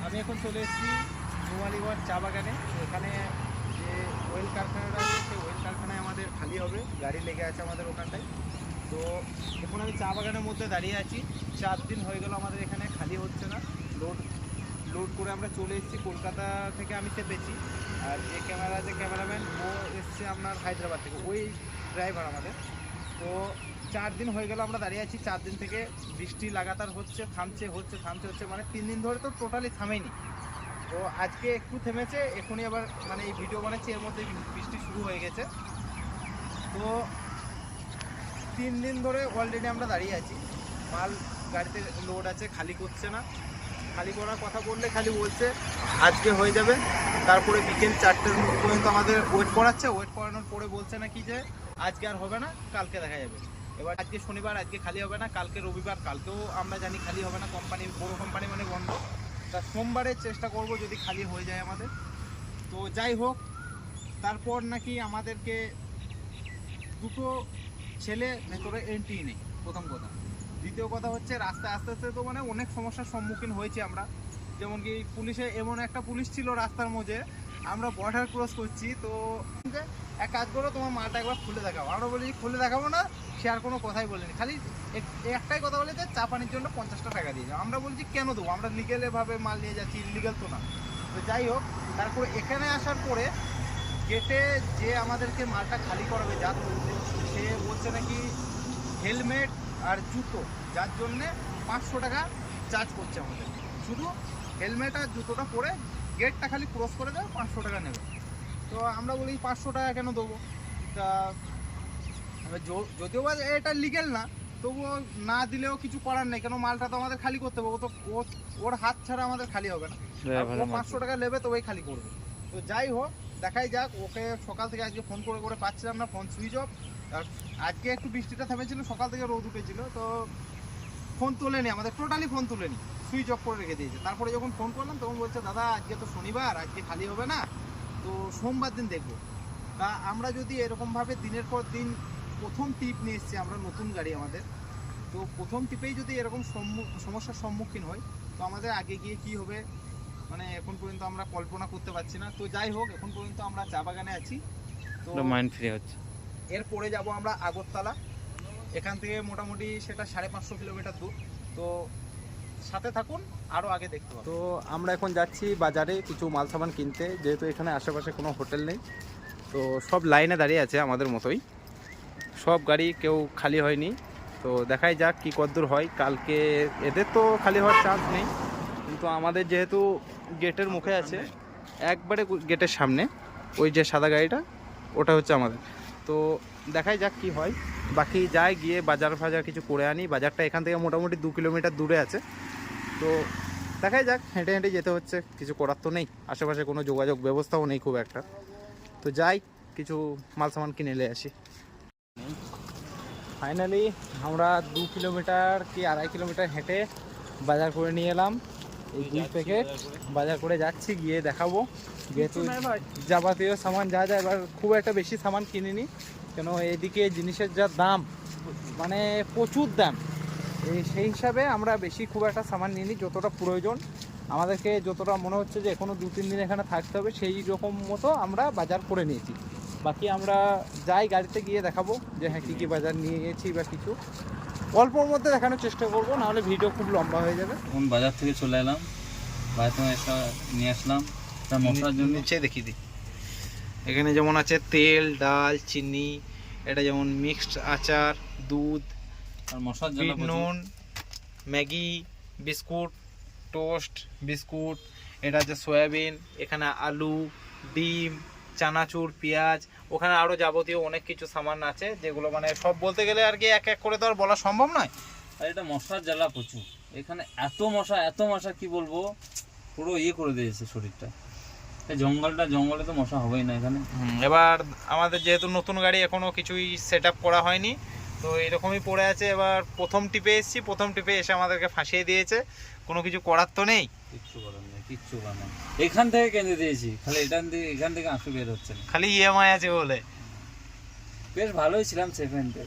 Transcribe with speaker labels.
Speaker 1: আমি এখন চলে এসেছি নোয়ালিগড় চা বাগানে। এখানে যে ওয়েল কারখানাটা আছে সেই ওয়েল কারখানায় আমাদের খালি হবে, গাড়ি লেগে আছে আমাদের ওখানটায়। তো এখন আমি চা বাগানের মধ্যে দাঁড়িয়ে আছি। 4 দিন হয়ে গেল আমাদের এখানে খালি হচ্ছে না। লোড করে আমরা চলে এসেছি, কলকাতা থেকে আমি চেপেছি। আর যে ক্যামেরাম্যান ও এসছে আপনার হায়দ্রাবাদ থেকে, ওই ড্রাইভার আমাদের। তো 4 দিন হয়ে গেল আমরা দাঁড়িয়ে আছি। 4 দিন থেকে বৃষ্টি লাগাতার হচ্ছে, থামছে, মানে 3 দিন ধরে তো টোটালি থামেনি। তো আজকে একটু থেমেছে, এখনই আবার মানে এই ভিডিও বানাচ্ছি, এর মধ্যে বৃষ্টি শুরু হয়ে গেছে। তো 3 দিন ধরে অলরেডি আমরা দাঁড়িয়ে আছি। মাল গাড়িতে লোড আছে, খালি করছে না। খালি করার কথা বললে খালি বলছে আজকে হয়ে যাবে, তারপরে বিকেল 4টের পর্যন্ত আমাদের ওয়েট করাচ্ছে। ওয়েট করানোর পরে বলছে নাকি যে আজকে আর হবে না, কালকে দেখা যাবে। এবার আজকে শনিবার, আজকে খালি হবে না, কালকে রবিবার, কালকেও আমরা জানি খালি হবে না। কোম্পানি, বড় কোম্পানি মানে বন্ধ। তা সোমবারে চেষ্টা করব যদি খালি হয়ে যায় আমাদের। তো যাই হোক, তারপর নাকি আমাদেরকে দুটো ছেলে ভেতরে এন্ট্রি নেই, প্রথম কথা। দ্বিতীয় কথা হচ্ছে রাস্তায় আস্তে আস্তে তো মানে অনেক সমস্যার সম্মুখীন হয়েছি আমরা। যেমন কি পুলিশে, এমন একটা পুলিশ ছিল রাস্তার মধ্যে, আমরা বর্ডার ক্রস করছি। তো এক কাজ করো, তোমার মালটা একবার খুলে দেখাও। আমরা বলি খুলে দেখাবো না, সে আর কোনো কথাই বলেনি, খালি একটাই কথা বলে যে চা পানির জন্য 50টা টাকা দিয়ে যাও। আমরা বলছি কেন দেবো, আমরা লিগেলভাবে মাল নিয়ে যাচ্ছি, ইলিগাল তো না। তো যাই হোক, তারপরে এখানে আসার পরে গেটে যে আমাদেরকে মালটা খালি করাবে, যা সে বলছে নাকি হেলমেট আর জুতো, যার জন্যে 500 টাকা চার্জ করছে আমাদের। শুধু হেলমেট আর জুতোটা পরে গেটটা খালি ক্রস করে দেবে, 500 টাকা নেবে। তো আমরা বলি 500 টাকা কেন দেবো? তা যদিও বা এটা লিগেল না, তবুও না দিলেও কিছু করার নেই, কেন মালটা তো আমাদের খালি করতে হবে। ও তো ওর হাত ছাড়া আমাদের খালি হবে না। ও 500 টাকা নেবে, তো ওই খালি করবে। তো যাই হোক, দেখাই যাক। ওকে সকাল থেকে আজকে ফোন করে পাচ্ছিলাম না, ফোন সুইচ অফ। আর আজকে একটু বৃষ্টিটা থেমেছিল, সকাল থেকে রোদ উঠেছিল, তো ফোন তোলেনি আমাদের, টোটালি ফোন তোলেনি, সুইচ অফ করে রেখে দিয়েছে। তারপরে যখন ফোন করলাম তখন বলছে দাদা আজকে তো শনিবার, আজকে খালি হবে না, তো সোমবার দিন দেখবো। তা আমরা যদি এরকমভাবে দিনের পর দিন, প্রথম টিপ নিয়ে এসেছি আমরা, নতুন গাড়ি আমাদের, তো প্রথম টিপেই যদি এরকম সমস্যার সম্মুখীন হয়, তো আমাদের আগে গিয়ে কি হবে মানে এখন পর্যন্ত আমরা কল্পনা করতে পারছি না। তো যাই হোক, এখন পর্যন্ত আমরা চা বাগানে আছি। তো
Speaker 2: মাইন্ড ফ্রি হচ্ছে।
Speaker 1: এরপরে যাব আমরা আগরতলা। এখান থেকে মোটামুটি সেটা 550 কিলোমিটার দূর। তো সাথে থাকুন, আরও আগে দেখতে পাবো। তো আমরা এখন যাচ্ছি বাজারে কিছু মাল সামান কিনতে, যেহেতু এখানে আশেপাশে কোনো হোটেল নেই। তো সব লাইনে দাঁড়িয়ে আছে আমাদের মতোই, সব গাড়ি কেউ খালি হয়নি। তো দেখাই যাক কি কদ্দূর হয়। কালকে এদের তো খালি হওয়ার চান্স নেই, কিন্তু আমাদের যেহেতু গেটের মুখে আছে, একবারে গেটের সামনে ওই যে সাদা গাড়িটা, ওটা হচ্ছে আমাদের। তো দেখাই যাক কি হয়। বাকি যাই গিয়ে বাজার কিছু করে আনি। বাজারটা এখান থেকে মোটামুটি 2 কিলোমিটার দূরে আছে। তো দেখাই যাক, হেঁটে হেঁটে যেতে হচ্ছে, কিছু করার তো নেই, আশেপাশে কোনো যোগাযোগ ব্যবস্থাও নেই খুব একটা। তো যাই, কিছু মাল সামান কিনে নিয়ে আসি। ফাইনালি আমরা 2 কিলোমিটার কি 2.5 কিলোমিটার হেঁটে বাজার করে নিয়ে এলাম। এই 2 প্যাকেট বাজার করে যাচ্ছি, গিয়ে দেখাবো। যেহেতু যাবতীয় সামান যা যা, এবার খুব একটা বেশি সামান কিনিনি, কেন এদিকে জিনিসের যা দাম, মানে প্রচুর দাম। সেই হিসাবে আমরা বেশি খুব একটা সামান নিইনি, যতটা প্রয়োজন আমাদেরকে, যতটা মনে হচ্ছে যে এখনও 2-3 দিন এখানে থাকতে হবে, সেই রকম মতো আমরা বাজার করে নিয়েছি। বাকি আমরা যাই গাড়িতে গিয়ে দেখাবো যে হ্যাঁ কী কী বাজার নিয়েছি, বা কিছু অল্পর মধ্যে দেখানোর চেষ্টা করবো, নাহলে ভিডিও খুব লম্বা হয়ে যাবে।
Speaker 2: এখন বাজার থেকে চলে এলাম, বাড়িতে এসে নিয়ে আসলাম মশলার জন্য।
Speaker 1: নিচে দেখিয়ে দিই, এখানে যেমন আছে তেল, ডাল, চিনি, এটা যেমন মিক্সড আচার, দুধ,
Speaker 2: আর মশলার জন্য
Speaker 1: নুন, ম্যাগি, বিস্কুট, টোস্ট, বিস্কুট, এটা আছে সয়াবিন, এখানে আলু, ডিম, চানাচুর, পেঁয়াজ, ওখানে আরও যাবতীয় অনেক কিছু সামান আছে, যেগুলো মানে সব বলতে গেলে আর কি এক এক করে তো আর বলা সম্ভব নয়।
Speaker 2: আর এটা মশলার জ্বালা প্রচুর, এখানে এত মশা কি বলবো, পুরো ইয়ে করে দিয়েছে শরীরটা। জঙ্গলে তো মশা হবেই না এখানে।
Speaker 1: এবার আমাদের যেহেতু নতুন গাড়ি, এখনও কিছুই সেট আপ করা হয়নি, তো এরকমই পড়ে আছে। এবার প্রথম টিপে এসেছি, প্রথম টিপে এসে আমাদেরকে ফাঁসিয়ে দিয়েছে, কোনো কিছু করার তো নেই,
Speaker 2: কিচ্ছু করার নেই, কিচ্ছু করার নেই। এখান থেকে কেঁদে দিয়েছি, খালি এখান থেকে আঁসু বের হচ্ছে না,
Speaker 1: খালি ইএমআই আছে বলে।
Speaker 2: বেশ ভালোই ছিলাম সেভেন্থে।